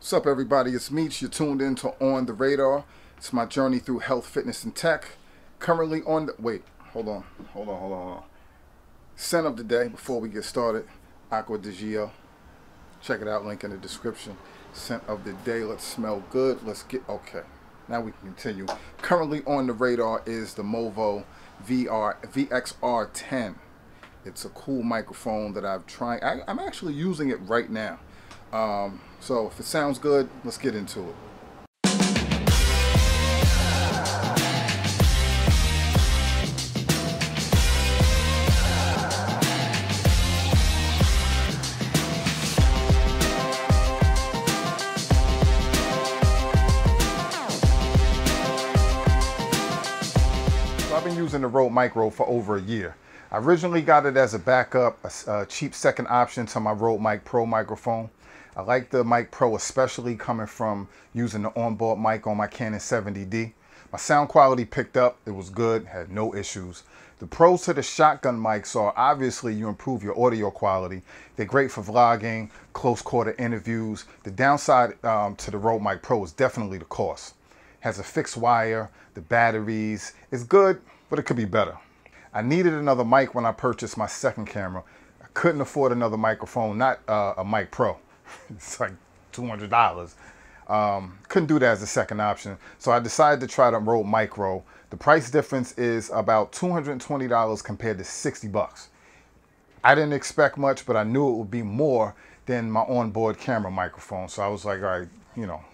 What's up, everybody? It's Meech. You're tuned in to On the Radar. It's my journey through health, fitness, and tech. Currently on the... Wait, hold on. Scent of the day, before we get started, Aqua di Gio. Check it out, link in the description. Scent of the day. Let's smell good. Let's get... Okay, now we can continue. Currently on the radar is the Movo VXR10. It's a cool microphone that I've tried. I'm actually using it right now. So if it sounds good, let's get into it. So I've been using the Rode Micro for over a year. I originally got it as a backup, a cheap second option to my Rode Mic Pro microphone. I like the Mic Pro, especially coming from using the onboard mic on my Canon 70D. My sound quality picked up, it was good, had no issues. The pros to the shotgun mics are obviously you improve your audio quality. They're great for vlogging, close quarter interviews. The downside to the Rode Mic Pro is definitely the cost. Has a fixed wire, the batteries. It's good, but it could be better. I needed another mic when I purchased my second camera. I couldn't afford another microphone, not a Mic Pro. It's like $200. Couldn't do that as a second option. So I decided to try the Rode Micro. The price difference is about $220 compared to 60 bucks. I didn't expect much, but I knew it would be more than my onboard camera microphone. So I was like, all right,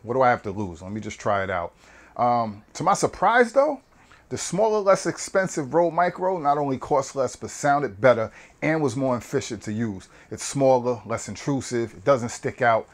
what do I have to lose? Let me just try it out. To my surprise though, the smaller, less expensive Rode Micro not only cost less, but sounded better and was more efficient to use. It's smaller, less intrusive, it doesn't stick out.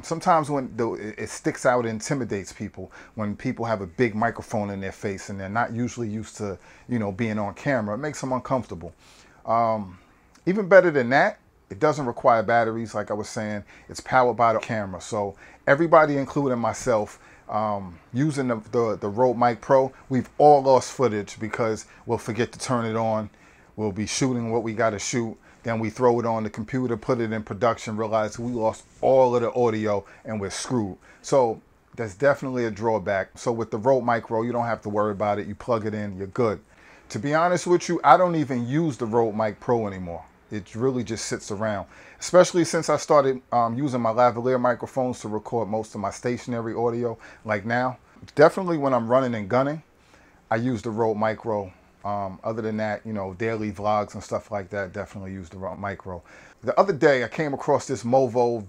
Sometimes when it sticks out, it intimidates people. When people have a big microphone in their face and they're not usually used to, being on camera, it makes them uncomfortable. Even better than that, it doesn't require batteries, like I was saying. It's powered by the camera. So everybody, including myself, using the Rode Mic Pro, we've all lost footage because we'll forget to turn it on. We'll be shooting what we got to shoot. Then we throw it on the computer, put it in production, realize we lost all of the audio and we're screwed. So that's definitely a drawback. So with the Rode Micro, you don't have to worry about it. You plug it in, you're good. To be honest with you, I don't even use the Rode Mic Pro anymore. It really just sits around, especially since I started using my lavalier microphones to record most of my stationary audio. Like now, definitely when I'm running and gunning, I use the Rode Micro. Other than that, daily vlogs and stuff like that, definitely use the Rode Micro. The other day, I came across this Movo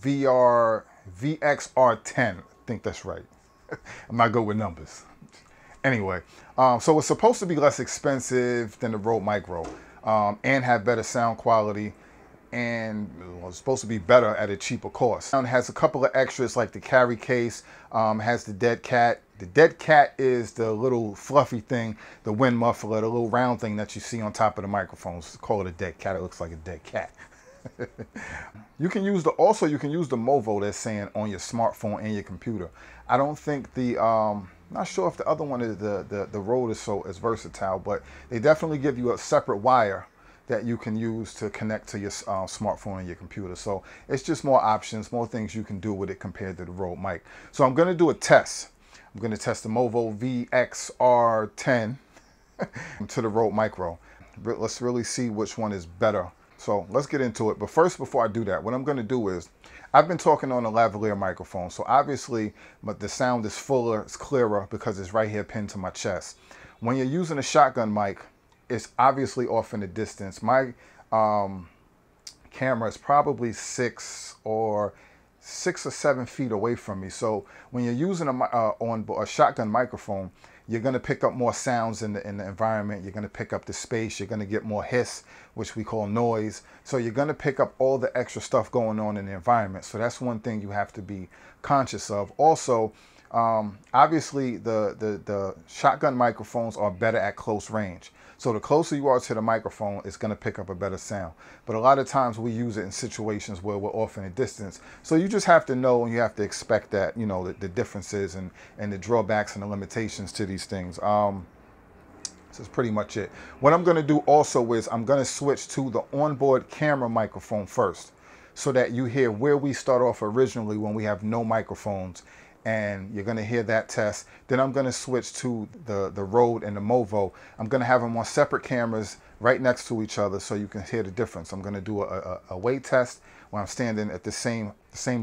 VXR10. I think that's right. I'm not good with numbers. Anyway, so it's supposed to be less expensive than the Rode Micro. And have better sound quality, and it's supposed to be better at a cheaper cost. It has a couple of extras like the carry case, has the dead cat. The dead cat is the little fluffy thing, the wind muffler, the little round thing that you see on top of the microphones. Call it a dead cat. It looks like a dead cat. You can use the Movo that's saying on your smartphone and your computer. I don't think the not sure if the other one is the Rode is as versatile, but they definitely give you a separate wire that you can use to connect to your smartphone and your computer. So it's just more options, more things you can do with it compared to the Rode mic. So I'm going to do a test. I'm going to test the Movo VXR10 to the Rode Micro. Let's really see which one is better. So let's get into it. But first, before I do that, what I'm going to do is, I've been talking on a lavalier microphone, so obviously the sound is fuller, it's clearer because it's right here pinned to my chest. When you're using a shotgun mic, it's obviously off in the distance. My camera is probably 6 or 7 feet away from me. So when you're using a shotgun microphone, you're going to pick up more sounds in the environment. You're going to pick up the space. You're going to get more hiss, which we call noise. So you're going to pick up all the extra stuff going on in the environment. So that's one thing you have to be conscious of. Also, obviously the shotgun microphones are better at close range. So the closer you are to the microphone, it's going to pick up a better sound. But a lot of times we use it in situations where we're off in a distance. So you just have to know, and you have to expect that, the differences and the drawbacks and the limitations to these things. This is pretty much it. What I'm going to do also is I'm going to switch to the onboard camera microphone first. so that you hear where we start off originally when we have no microphones. And you're going to hear that test. Then I'm going to switch to the Rode and the Movo. I'm going to have them on separate cameras right next to each other so you can hear the difference. I'm going to do a weight test when I'm standing at the same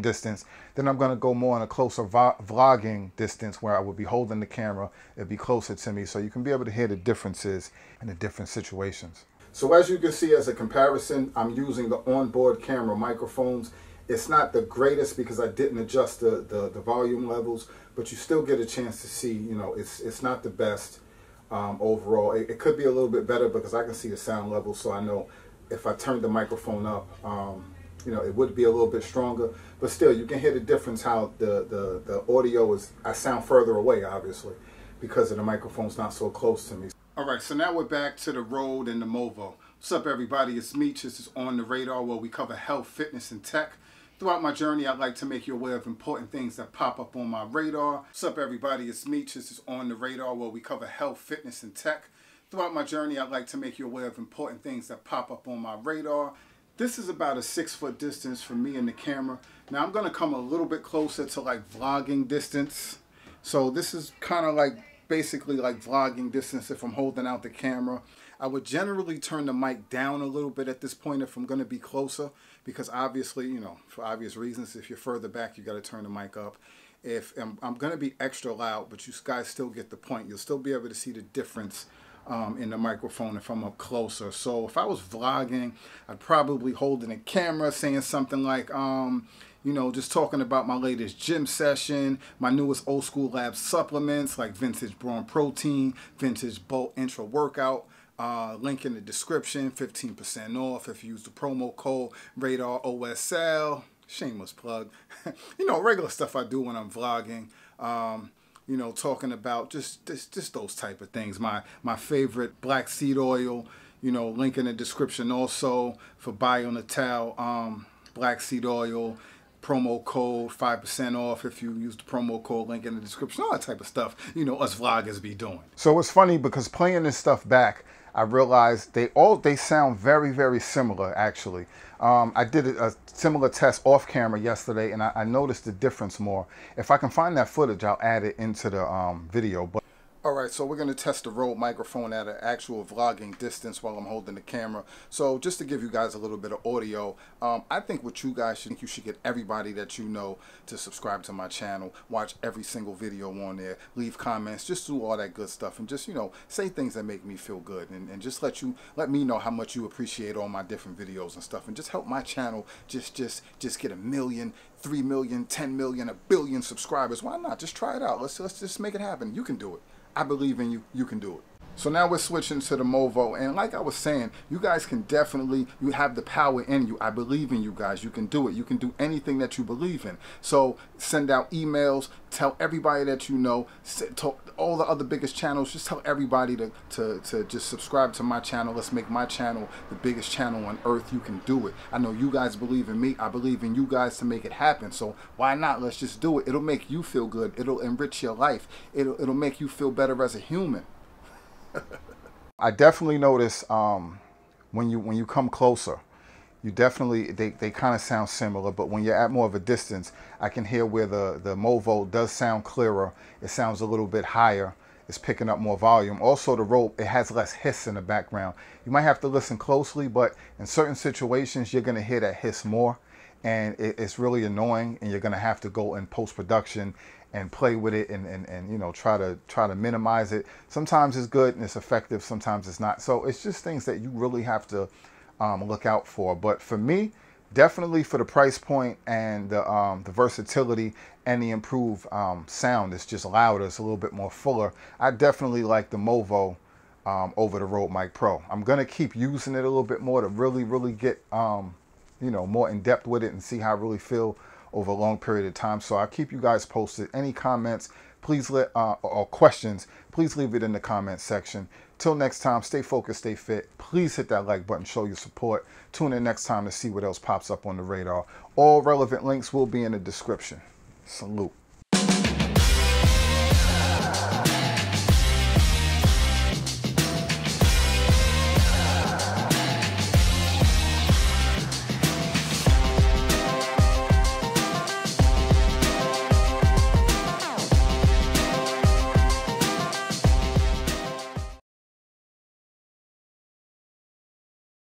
distance. Then I'm going to go more on a closer vlogging distance where I would be holding the camera. It'd be closer to me so you can be able to hear the differences in the different situations. So as you can see, as a comparison, I'm using the onboard camera microphones. It's not the greatest because I didn't adjust the volume levels, but you still get a chance to see, you know, it's not the best overall. It could be a little bit better because I can see the sound level, so I know if I turned the microphone up, you know, it would be a little bit stronger. But still, you can hear the difference how the audio is. I sound further away, obviously, because of the microphone's not so close to me. All right, so now we're back to the Rode and the Movo. What's up, everybody? It's Meech. This is On the Radar, where we cover health, fitness, and tech. Throughout my journey, I'd like to make you aware of important things that pop up on my radar. What's up, everybody? It's Meech. This is On the Radar, where we cover health, fitness, and tech. Throughout my journey, I'd like to make you aware of important things that pop up on my radar. This is about a 6-foot distance from me and the camera. Now, I'm going to come a little bit closer to like vlogging distance. So this is kind of like basically like vlogging distance if I'm holding out the camera. I would generally turn the mic down a little bit at this point if I'm going to be closer, because obviously, you know, for obvious reasons, if you're further back, you got to turn the mic up. If I'm going to be extra loud, but you guys still get the point. You'll still be able to see the difference in the microphone if I'm up closer. So if I was vlogging, I'd probably hold in a camera saying something like, you know, just talking about my latest gym session, my newest Old School Lab supplements like Vintage Brawn Protein, Vintage Bolt Intra Workout. Link in the description, 15% off if you use the promo code RadarOSL. Shameless plug. You know, regular stuff I do when I'm vlogging. You know, talking about just those type of things. My favorite black seed oil, you know, link in the description also for Buy on the Towel, black seed oil. Promo code 5% off if you use the promo code, link in the description, all that type of stuff, you know, us vloggers be doing. So it's funny because playing this stuff back, I realized they sound very, very similar, actually. I did a similar test off camera yesterday, and I noticed the difference more. If I can find that footage, I'll add it into the video. But all right, so we're going to test the Rode microphone at an actual vlogging distance while I'm holding the camera. So just to give you guys a little bit of audio, I think what you guys should, you should get everybody that you know to subscribe to my channel, watch every single video on there, leave comments, just do all that good stuff, and just, you know, say things that make me feel good, and just let me know how much you appreciate all my different videos and stuff, and just help my channel just get 1 million, 3 million, 10 million, 1 billion subscribers. Why not? Just try it out. Let's just make it happen. You can do it. I believe in you. You can do it. So now we're switching to the Movo, and like I was saying, you guys can definitely, you have the power in you. I believe in you guys. You can do it. You can do anything that you believe in. So send out emails, tell everybody that you know, talk all the other biggest channels, just tell everybody to just subscribe to my channel. Let's make my channel the biggest channel on earth. You can do it. I know you guys believe in me. I believe in you guys to make it happen. So why not? Let's just do it. It'll make you feel good. It'll enrich your life. It'll make you feel better as a human. I definitely notice when you come closer, you definitely they kind of sound similar, but when you're at more of a distance, I can hear where the Movo does sound clearer. It sounds a little bit higher. It's picking up more volume. Also, the Rode, it has less hiss in the background. You might have to listen closely, but in certain situations, you're going to hear that hiss more, and it's really annoying, and you're going to have to go in post-production and play with it and you know, try to minimize it. Sometimes it's good and it's effective, sometimes it's not. So it's just things that you really have to look out for. But for me, definitely for the price point and the versatility and the improved sound, it's just louder, it's a little bit more fuller. I definitely like the Movo over the Rode Mic Pro. I'm gonna keep using it a little bit more to really get you know, more in depth with it and see how I really feel over a long period of time. So I'll keep you guys posted. Any comments, please or questions, please leave it in the comment section. Till next time, stay focused, stay fit. Please hit that like button, show your support. Tune in next time to see what else pops up on the radar. All relevant links will be in the description. Salute.